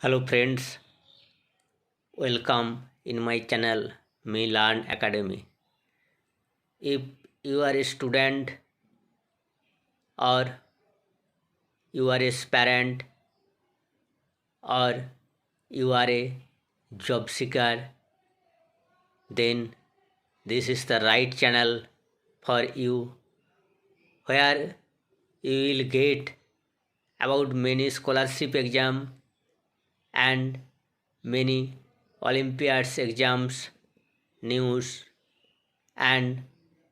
Hello friends, welcome in my channel Me Learn Academy. If you are a student or you are a parent or you are a job seeker, then this is the right channel for you where you will get about many scholarship exam and many Olympiads exams news and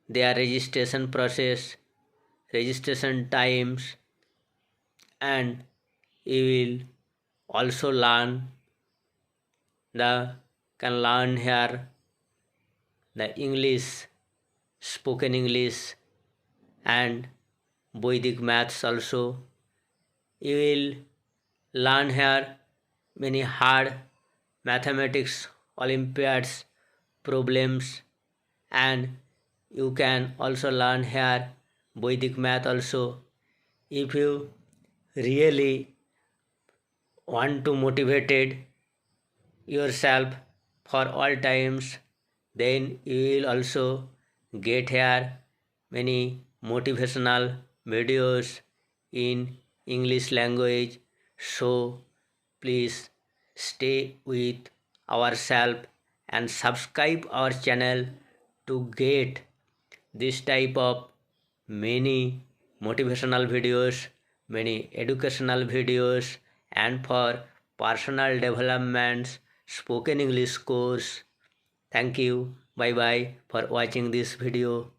their registration process, registration times, and you will also learn the can learn here the English, spoken English, and Vedic maths also. You will learn here many hard mathematics Olympiads problems, and you can also learn here Vedic math also. If you really want to motivated yourself for all times, then you will also get here many motivational videos in English language. So please stay with ourselves and subscribe our channel to get this type of many motivational videos, many educational videos, and for personal developments, spoken English course. Thank you. Bye bye for watching this video.